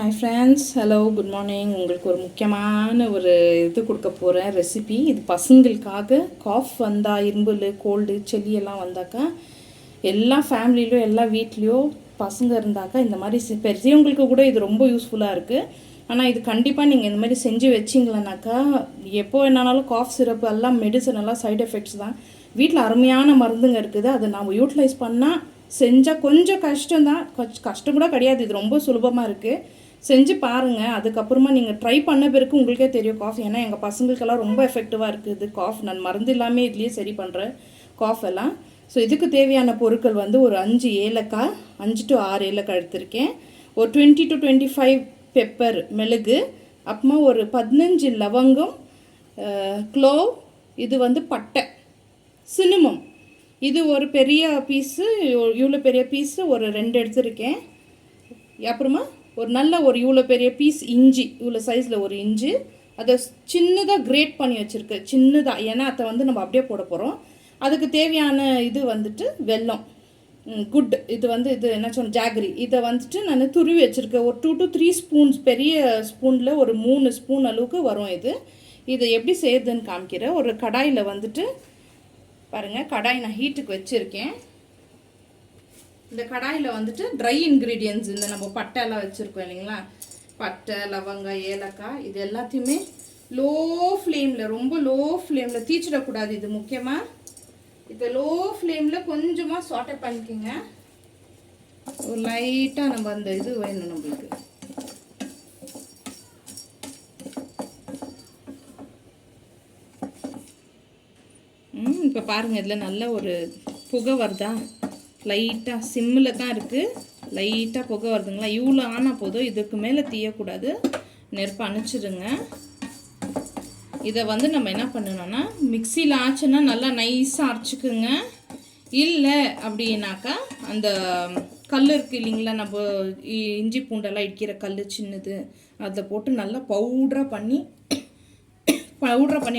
Hi friends, hello, good morning. உங்களுக்கு ஒரு முக்கியமான ஒரு இது கொடுக்க போகிறேன் ரெசிபி. இது பசங்களுக்காக காஃப் வந்தால், இரும்பல், கோல்டு, செளி எல்லாம் வந்தாக்கா எல்லா ஃபேமிலிலையும் எல்லா வீட்லேயும் பசங்க இருந்தாக்கா இந்த மாதிரி பெரியவங்களுக்கு கூட இது ரொம்ப யூஸ்ஃபுல்லாக இருக்குது. ஆனால் இது கண்டிப்பாக நீங்கள் இந்த மாதிரி செஞ்சு வச்சிங்களனாக்கா எப்போ என்னாலும் காஃப் சிரப்பு எல்லாம் மெடிசன் எல்லாம் சைடு எஃபெக்ட்ஸ் தான். வீட்டில் அருமையான மருந்துங்க இருக்குது. அதை நாம் யூட்டிலைஸ் பண்ணால் செஞ்சால் கொஞ்சம் கஷ்டம்தான், கஷ்டம் கூட கிடையாது. இது ரொம்ப சுலபமாக இருக்குது. செஞ்சு பாருங்கள். அதுக்கப்புறமா நீங்கள் ட்ரை பண்ண பிறகு உங்களுக்கே தெரியும் காஃப். ஏன்னா எங்கள் பசங்களுக்கெல்லாம் ரொம்ப எஃபெக்டிவாக இருக்குது காஃப். நான் மருந்து இல்லாமல் இதுலேயே சரி பண்ணுறேன் காஃப் எல்லாம். ஸோ இதுக்கு தேவையான பொருட்கள் வந்து ஒரு 5 ஏலக்காய், 5 to 6 ஏலக்காய் எடுத்திருக்கேன். ஒரு 20 to 25 பெப்பர், மிளகு, அப்புறமா ஒரு 15 லவங்கம், க்ளோவ், இது வந்து பட்டை, சினிமம், இது ஒரு பெரிய பீஸு, இவ்வளோ பெரிய பீஸு ஒரு 2 எடுத்திருக்கேன். அப்புறமா ஒரு இவ்வளோ பெரிய பீஸ் இஞ்சி, இவ்வளோ சைஸில் ஒரு இஞ்சி, அதை சின்னதாக கிரேட் பண்ணி வச்சுருக்கேன், சின்னதாக. ஏன்னா அதை வந்து நம்ம அப்படியே போட போகிறோம். அதுக்கு தேவையான இது வந்துட்டு வெல்லம், குட், இது வந்து இது என்ன சொன்ன ஜாகரி, இதை வந்துட்டு நான் துருவி வச்சுருக்கேன். ஒரு 2 to 3 ஸ்பூன்ஸ், பெரிய ஸ்பூனில் ஒரு 3 ஸ்பூன் அளவுக்கு வரும் இது. இதை எப்படி செய்யுதுன்னு காமிக்கிறேன். ஒரு கடாயில் வந்துட்டு பாருங்கள், கடாய் நான் ஹீட்டுக்கு வச்சுருக்கேன். இந்த கடாயில் வந்துட்டு ட்ரை இன்க்ரீடியன்ட்ஸ், இந்த நம்ம பட்டை எல்லாம் வச்சுருக்கோம் இல்லைங்களா, பட்டை, லவங்கம், ஏலக்காய், இது எல்லாத்தையுமே லோ ஃப்ளேமில், ரொம்ப லோ ஃப்ளேமில், தீச்சிடக்கூடாது. இது முக்கியமாக இதை லோ ஃப்ளேமில் கொஞ்சமாக சாட்டை பண்ணிக்கோங்க. ஒரு லைட்டாக நம்ம அந்த இது வேணும் நம்மளுக்கு. இப்போ பாருங்கள், இதில் நல்ல ஒரு புகை வருதா, லைட்டாக சிம்மில் தான் இருக்குது, லைட்டாக புகை வருதுங்களா. இவ்வளோ ஆனால் போதும், இதுக்கு மேலே தீயக்கூடாது, நெருப்பு அணைச்சிடுங்க. இதை வந்து நம்ம என்ன பண்ணணும்னா, மிக்சியில் ஆச்சுன்னா நல்லா நைஸாக அரைச்சிக்குங்க. இல்லை அப்படின்னாக்கா அந்த கல் இருக்குது இல்லைங்களா, நம்ம இஞ்சி பூண்டெல்லாம் இடிக்கிற கல் சின்னது, அதை போட்டு நல்லா பவுடராக பண்ணி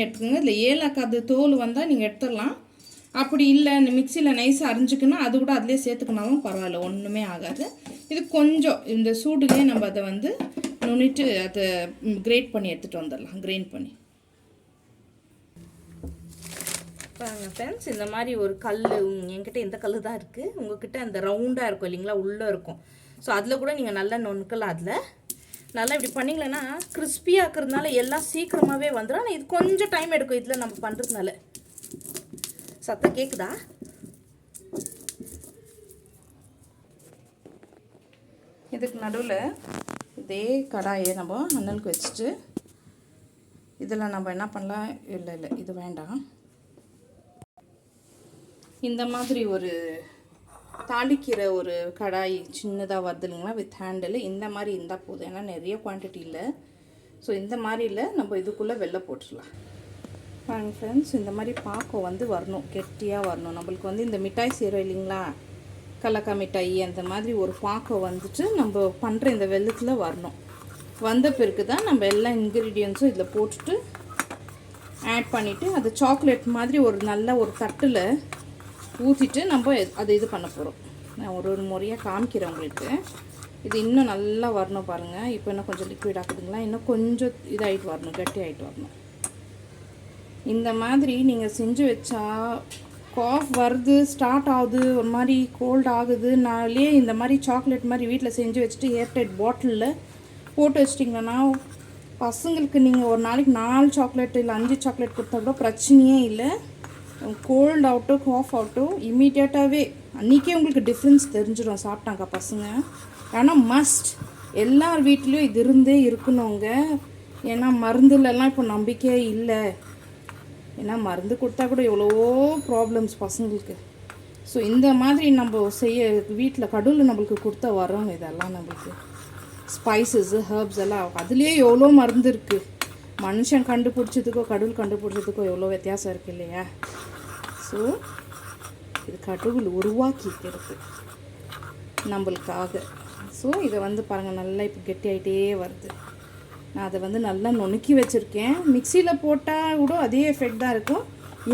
எடுத்துக்கோங்க. இதில் ஏலக்காய் அது தோல் வந்தால் நீங்கள் எடுத்துடலாம். அப்படி இல்லை மிக்சியில் நைஸாக அரைஞ்சிக்கன்னா அது கூட அதிலே சேர்த்துக்கினாலும் பரவாயில்ல, ஒன்றுமே ஆகாது. இது கொஞ்சம் இந்த சூடுலேயே நம்ம அதை வந்து நுண்ணிட்டு அதை கிரேட் பண்ணி எடுத்துகிட்டு வந்துடலாம், கிரைண்ட் பண்ணி. பாருங்கள் ஃப்ரெண்ட்ஸ், இந்த மாதிரி ஒரு கல், என்கிட்ட இந்த கல் தான் இருக்குது. உங்கள்கிட்ட அந்த ரவுண்டாக இருக்கும் இல்லைங்களா, உள்ளே இருக்கும். ஸோ அதில் கூட நீங்கள் நல்லா நுணுக்கலாம். அதில் நல்லா இப்படி பண்ணிங்களேன்னா கிறிஸ்பியாக இருக்கிறதுனால எல்லாம் சீக்கிரமாகவே வந்துடும். ஆனால் இது கொஞ்சம் டைம் எடுக்கும் இதில் நம்ம பண்ணுறதுனால. சத்தம் கேட்குதா? இதுக்கு நடுவில் இதே கடாயை நம்ம அண்ணலுக்கு வச்சுட்டு இதில் நம்ம என்ன பண்ணலாம், இல்லை இது வேண்டாம். இந்த மாதிரி ஒரு தாளிக்கிற ஒரு கடாய் சின்னதாக வருது இல்லைங்களா, வித் ஹேண்டில், இந்த மாதிரி இருந்தால் போதும். ஏன்னா நிறைய குவான்டிட்டி இல்லை. ஸோ இந்த மாதிரியில் நம்ம இதுக்குள்ளே வெள்ளை போட்டுடலாம். பாருங்கள் ஃப்ரெண்ட்ஸ், இந்த மாதிரி பாக்கம் வந்து வரணும், கெட்டியாக வரணும். நம்மளுக்கு வந்து இந்த மிட்டாய் செய்கிறோம் இல்லைங்களா, கலக்கா மிட்டாய், அந்த மாதிரி ஒரு பாக்கம் வந்துட்டு நம்ம பண்ணுற இந்த வெள்ளத்தில் வரணும். வந்த பிறகு தான் நம்ம எல்லா இன்க்ரீடியன்ஸும் இதில் போட்டுட்டு ஆட் பண்ணிவிட்டு அது சாக்லேட் மாதிரி ஒரு நல்ல ஒரு தட்டில் ஊற்றிட்டு நம்ம அதை இது பண்ண போகிறோம். நான் ஒரு முறையாக காமிக்கிறேன் உங்களுக்கு. இது இன்னும் நல்லா வரணும் பாருங்கள். இப்போ இன்னும் கொஞ்சம் லிக்விட் ஆகுதுங்களா, இன்னும் கொஞ்சம் இதாகிட்டு வரணும், கட்டி ஆகிட்டு வரணும். இந்த மாதிரி நீங்கள் செஞ்சு வச்சா காஃப் வருது, ஸ்டார்ட் ஆகுது, ஒரு மாதிரி கோல்ட் ஆகுதுனாலே இந்த மாதிரி சாக்லேட் மாதிரி வீட்டில் செஞ்சு வச்சுட்டு ஏர்டைட் பாட்டிலில் போட்டு வச்சிட்டிங்கன்னா பசங்களுக்கு நீங்கள் ஒரு நாளைக்கு 4 சாக்லேட் இல்லை 5 சாக்லேட் கொடுத்தா கூட பிரச்சனையே இல்லை. கோல்ட் ஆகட்டும், காஃப் ஆகட்டும், இம்மீடியட்டாகவே அன்றைக்கே உங்களுக்கு டிஃப்ரென்ஸ் தெரிஞ்சிடும் சாப்பிட்டாங்க பசங்க. ஆனால் மஸ்ட் எல்லார் வீட்லேயும் இது இருந்தே இருக்கணுங்க. ஏன்னா மருந்துலலாம் இப்போ நம்பிக்கையே இல்லை. ஏன்னா மருந்து கொடுத்தா கூட எவ்வளவோ ப்ராப்ளம்ஸ் பசங்களுக்கு. ஸோ இந்த மாதிரி நம்ம செய்ய வீட்டில் கடவுள் நம்மளுக்கு கொடுத்தா வரோம். இதெல்லாம் நம்மளுக்கு ஸ்பைசஸ், ஹர்ப்ஸ் எல்லாம் அதுலேயே எவ்வளோ மருந்து இருக்குது. மனுஷன் கண்டுபிடிச்சதுக்கோ கடவுள் கண்டுபிடிச்சதுக்கோ எவ்வளோ வித்தியாசம் இருக்குது இல்லையா. ஸோ இது கடவுள் உருவாக்கிக்கிறது நம்மளுக்காக. ஸோ இதை வந்து பாருங்கள், நல்லா இப்போ கெட்டி ஆகிட்டே வருது. நான் அதை வந்து நல்லா நுணுக்கி வச்சுருக்கேன். மிக்சியில் போட்டால் கூட அதே எஃபெக்ட் தான் இருக்கும்.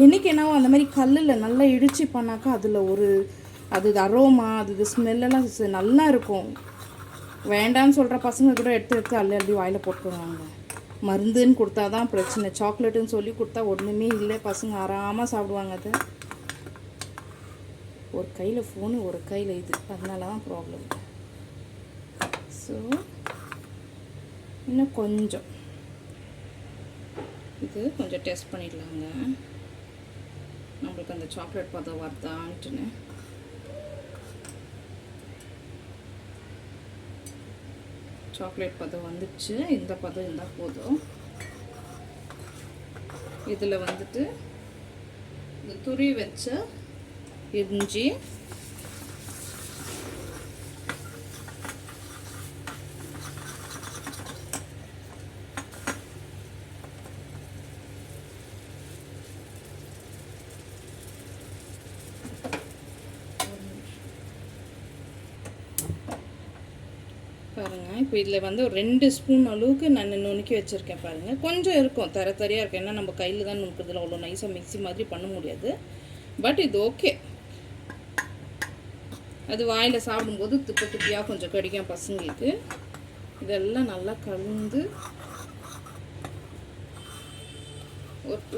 எனக்கு என்னவோ அந்த மாதிரி கல்லில் நல்லா இடித்து பண்ணாக்கா அதில் ஒரு அது அரோமா, அது ஸ்மெல்லெல்லாம் நல்லா இருக்கும். வேண்டான்னு சொல்கிற பசங்க கூட எடுத்து அள்ளி வாயில் போட்டுருவாங்க. மருந்துன்னு கொடுத்தா தான் பிரச்சனை. சாக்லேட்டுன்னு சொல்லி கொடுத்தா ஒன்றுமே இல்லை, பசங்க ஆறாமல் சாப்பிடுவாங்க. அது ஒரு கையில் ஃபோனு ஒரு கையில் இது, அதனால தான் ப்ராப்ளம். ஸோ இன்னும் கொஞ்சம் இது கொஞ்சம் டெஸ்ட் பண்ணிடலாங்க, நம்மளுக்கு அந்த சாக்லேட் பதம் வருதான்ட்டுன்னு. சாக்லேட் பதம் வந்துச்சு, இந்த பதம் இருந்தால் போதும். இதில் வந்துட்டு இந்த துருவி வச்ச இஞ்சி, பாருங்கள். இப்போ இதில் வந்து ஒரு 2 ஸ்பூன் அளவுக்கு நான் நுணுக்கி வச்சுருக்கேன் பாருங்கள். கொஞ்சம் இருக்கும், தரையாக இருக்கும், ஏன்னா நம்ம கையில் தான் நுணுக்கிறதுல அவ்வளோ நைஸாக மிக்ஸி மாதிரி பண்ண முடியாது. பட் இது ஓகே. அது வாயில் சாப்பிடும்போது துப்பியாக கொஞ்சம் கடிக்கும் பசங்களுக்கு. இதெல்லாம் நல்லா கலந்து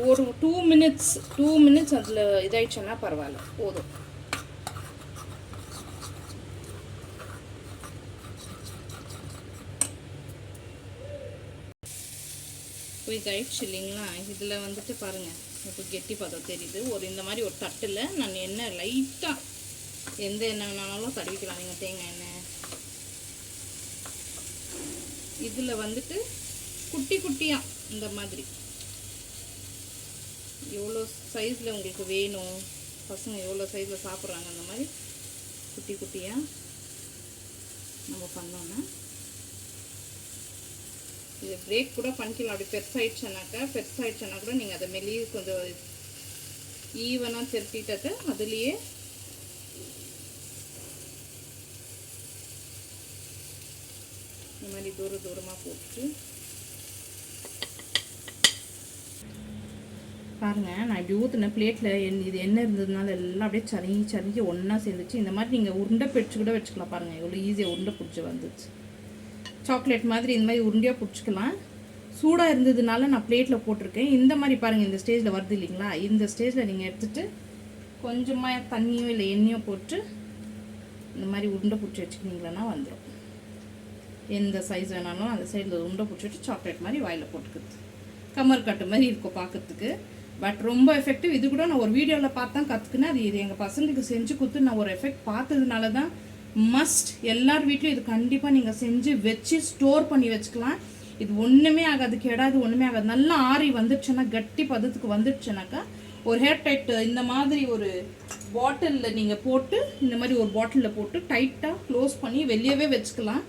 ஒரு 2 மினிட்ஸ் அதில் இதாயிடுச்சுன்னா பரவாயில்ல, போதும். இதாயிடுச்சு இல்லைங்களா? இதில் வந்துட்டு பாருங்கள், இப்போ கெட்டி பதம் தெரியுது. இந்த மாதிரி ஒரு தட்டில் நான் எண்ணெய் லைட்டாக, எந்த எண்ணெய் வேணாலும் தடவிக்கலாம் நீங்கள், தேங்காய் எண்ணெய். இதில் வந்துட்டு குட்டி குட்டியாக இந்த மாதிரி எவ்வளோ சைஸில் உங்களுக்கு வேணும், பசங்க எவ்வளோ சைஸில் சாப்பிட்றாங்க, அந்த மாதிரி குட்டி குட்டியாக நம்ம பண்ணோன்னா இது பிரேக் கூட பண்ணிக்கலாம். அப்படி பெருசாகிடுச்சுனாக்கா கூட நீங்கள் அதை மெல்லியே கொஞ்சம் ஈவனாக திருப்பிட்டது அதுலேயே இந்த மாதிரி தூரமாக போட்டு பாருங்கள். நான் இப்படி ஊற்றின பிளேட்டில் இது என்ன இருந்ததுனால எல்லாம் அப்படியே சரிஞ்சு ஒன்றா சேர்ந்துச்சு. இந்த மாதிரி நீங்கள் உருண்டை பிடிச்சி கூட வச்சுக்கலாம். பாருங்கள் எவ்வளோ ஈஸியாக உருண்டை பிடிச்சி வந்துச்சு. சாக்லேட் மாதிரி இந்த மாதிரி உருண்டையாக பிடிச்சிக்கலாம். சூடாக இருந்ததுனால நான் பிளேட்டில் போட்டிருக்கேன். இந்த மாதிரி பாருங்கள், இந்த ஸ்டேஜில் வருது இல்லைங்களா? இந்த ஸ்டேஜில் நீங்கள் எடுத்துகிட்டு கொஞ்சமாக தண்ணியோ இல்லை எண்ணெயோ போட்டு இந்த மாதிரி உருண்டை பிடிச்சி வச்சுக்கினீங்களா வந்துடும். எந்த சைஸ் வேணாலும் அந்த சைடில் உருண்டை பிடிச்சிட்டு சாக்லேட் மாதிரி வாயில் போட்டுக்கிறது. கமர் கட்டு மாதிரி இருக்கும் பார்க்கறதுக்கு, பட் ரொம்ப எஃபெக்டிவ். இது கூட நான் ஒரு வீடியோவில் பார்த்தா கற்றுக்குனேன். அது இது எங்கள் பசங்களுக்கு செஞ்சு கொடுத்து நான் ஒரு எஃபெக்ட் பார்த்ததுனால தான் மஸ்ட் எல்லார் வீட்லையும் இது கண்டிப்பாக நீங்கள் செஞ்சு வச்சு ஸ்டோர் பண்ணி வச்சுக்கலாம். இது ஒன்றுமே ஆகாது, கெடாது, ஒன்றுமே ஆகாது. நல்லா ஆறி வந்துடுச்சுன்னா, கட்டி பதத்துக்கு வந்துடுச்சுனாக்கா ஒரு ஹேர் டைட் இந்த மாதிரி ஒரு பாட்டிலில் நீங்கள் போட்டு, இந்த மாதிரி ஒரு பாட்டிலில் போட்டு டைட்டாக க்ளோஸ் பண்ணி வெளியவே வச்சுக்கலாம்.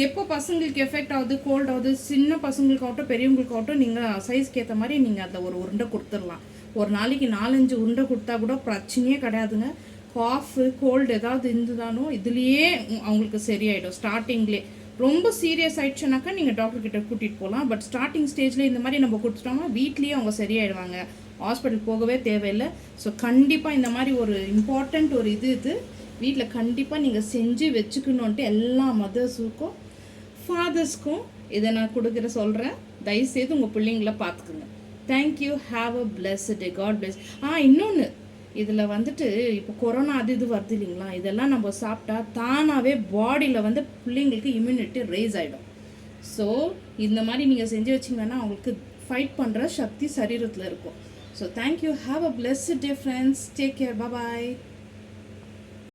எப்போ பசங்களுக்கு எஃபெக்ட் ஆகுது, கோல்ட் ஆகுது, சின்ன பசங்களுக்காகட்டும் பெரியவங்களுக்காகட்டும், நீங்கள் சைஸ்க்கு ஏற்ற மாதிரி நீங்கள் அதை ஒரு உருண்டை கொடுத்துடலாம். ஒரு நாளைக்கு 4-5 உருண்டை கொடுத்தா கூட பிரச்சனையே கிடையாதுங்க. காஃபு கோல்டு ஏதாவது இருந்துதானோ இதுலேயே அவங்களுக்கு சரியாயிடும். ஸ்டார்டிங்லேயே ரொம்ப சீரியஸ் ஆகிடுச்சுனாக்கா நீங்கள் டாக்டர்கிட்ட கூட்டிகிட்டு போகலாம். பட் ஸ்டார்டிங் ஸ்டேஜில் இந்த மாதிரி நம்ம கொடுத்துட்டோம்னா வீட்லேயே அவங்க சரியாயிடுவாங்க, ஹாஸ்பிட்டல் போகவே தேவையில்லை. ஸோ கண்டிப்பாக இந்த மாதிரி ஒரு இம்பார்ட்டண்ட் ஒரு இது வீட்டில் கண்டிப்பாக நீங்கள் செஞ்சு வச்சுக்கணுன்ட்டு எல்லா மதர்ஸுக்கும் ஃபாதர்ஸ்க்கும் இதை நான் சொல்கிறேன். தயவுசெய்து உங்கள் பிள்ளைங்கள பார்த்துக்குங்க. Thank you. Have a blessed day. God bless. இன்னொன்று, இதில் வந்துட்டு இப்போ கொரோனா இது வருது இல்லைங்களா? இதெல்லாம் நம்ம சாப்பிட்டா தானாகவே பாடியில் பிள்ளைங்களுக்கு இம்யூனிட்டி ரைஸ் ஆகிடும். ஸோ இந்த மாதிரி நீங்கள் செஞ்சு வச்சிங்கன்னா அவங்களுக்கு ஃபைட் பண்ணுற சக்தி சரீரத்தில் இருக்கும். So thank you. Have a blessed day friends. Take care. Bye.